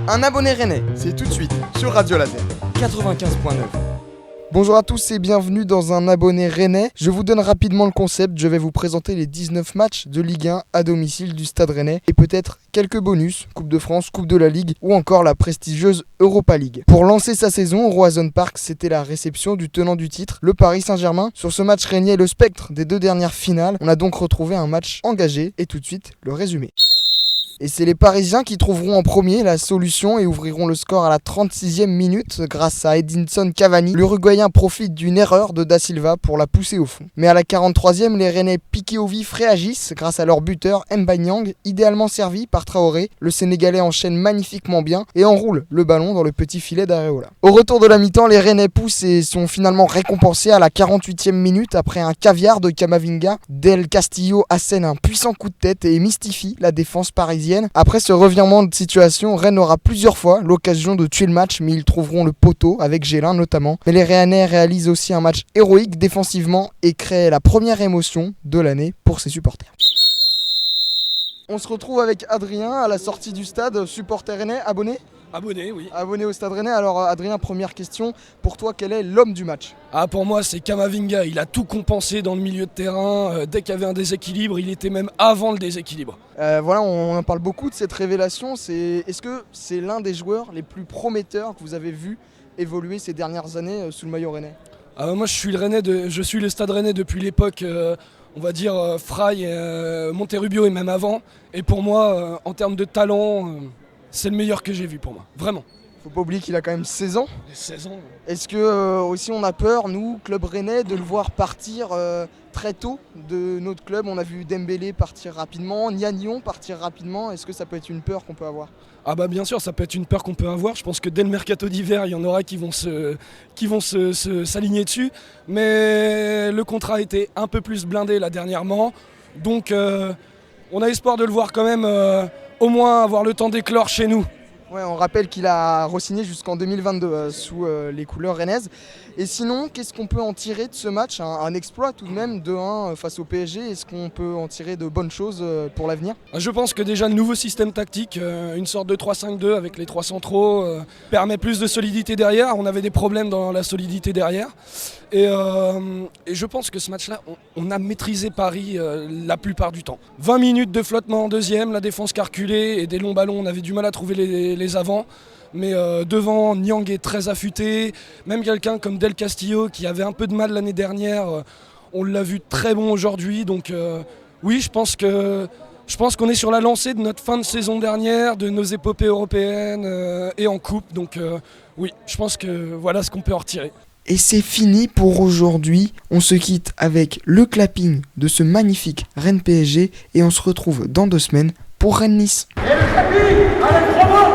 Un abonné rennais, c'est tout de suite sur Radio Laser 95.9. Bonjour à tous et bienvenue dans un abonné rennais. Je vous donne rapidement le concept, je vais vous présenter les 19 matchs de Ligue 1 à domicile du Stade Rennais et peut-être quelques bonus, Coupe de France, Coupe de la Ligue ou encore la prestigieuse Europa League. Pour lancer sa saison au Roazhon Park, c'était la réception du tenant du titre, le Paris Saint-Germain. Sur ce match régnait le spectre des deux dernières finales. On a donc retrouvé un match engagé et tout de suite le résumé. Et c'est les Parisiens qui trouveront en premier la solution et ouvriront le score à la 36e minute grâce à Edinson Cavani. L'Uruguayen profite d'une erreur de Da Silva pour la pousser au fond. Mais à la 43e, les Rennais piqués au vif réagissent grâce à leur buteur Mbaye Niang, idéalement servi par Traoré. Le Sénégalais enchaîne magnifiquement bien et enroule le ballon dans le petit filet d'Areola. Au retour de la mi-temps, les Rennais poussent et sont finalement récompensés à la 48e minute après un caviar de Camavinga. Del Castillo assène un puissant coup de tête et mystifie la défense parisienne. Après ce revirement de situation, Rennes aura plusieurs fois l'occasion de tuer le match, mais ils trouveront le poteau avec Gélin notamment. Mais les Rennais réalisent aussi un match héroïque défensivement et créent la première émotion de l'année pour ses supporters. On se retrouve avec Adrien à la sortie du stade, supporter rennais, abonné ? Abonné, oui. Abonné au Stade Rennais. Alors Adrien, première question, pour toi quel est l'homme du match ? Pour moi c'est Camavinga, il a tout compensé dans le milieu de terrain, dès qu'il y avait un déséquilibre, il était même avant le déséquilibre. Voilà, on en parle beaucoup de cette révélation, est-ce que c'est l'un des joueurs les plus prometteurs que vous avez vu évoluer ces dernières années sous le maillot rennais ? Moi je suis le Stade Rennais depuis l'époque, on va dire Fry, Monterrubio et même avant, et pour moi en termes de talent, c'est le meilleur que j'ai vu pour moi, vraiment. Faut pas oublier qu'il a quand même 16 ans. 16 ans. Est-ce que aussi on a peur, nous, club rennais, de le voir partir très tôt de notre club ? On a vu Dembélé partir rapidement, Nianion partir rapidement. Est-ce que ça peut être une peur qu'on peut avoir ? Bien sûr, ça peut être une peur qu'on peut avoir. Je pense que dès le mercato d'hiver, il y en aura qui vont s'aligner dessus. Mais le contrat a été un peu plus blindé là dernièrement. Donc on a espoir de le voir quand même au moins avoir le temps d'éclore chez nous. Ouais, on rappelle qu'il a re-signé jusqu'en 2022 sous les couleurs rennaises. Et sinon, qu'est-ce qu'on peut en tirer de ce match ? Un exploit tout de même, 2-1 face au PSG. Est-ce qu'on peut en tirer de bonnes choses pour l'avenir ? Je pense que déjà le nouveau système tactique, une sorte de 3-5-2 avec les trois centraux, permet plus de solidité derrière. On avait des problèmes dans la solidité derrière. Et je pense que ce match-là, on a maîtrisé Paris la plupart du temps. 20 minutes de flottement en deuxième, la défense carculée et des longs ballons, on avait du mal à trouver les avants. Mais devant, Niang est très affûté. Même quelqu'un comme Del Castillo qui avait un peu de mal l'année dernière, on l'a vu très bon aujourd'hui. Donc oui, je pense qu'on est sur la lancée de notre fin de saison dernière, de nos épopées européennes et en coupe. Donc oui, je pense que voilà ce qu'on peut en retirer. Et c'est fini pour aujourd'hui. On se quitte avec le clapping de ce magnifique Rennes PSG et on se retrouve dans 2 semaines pour Rennes-Nice. Et le clapping, allez, bravo!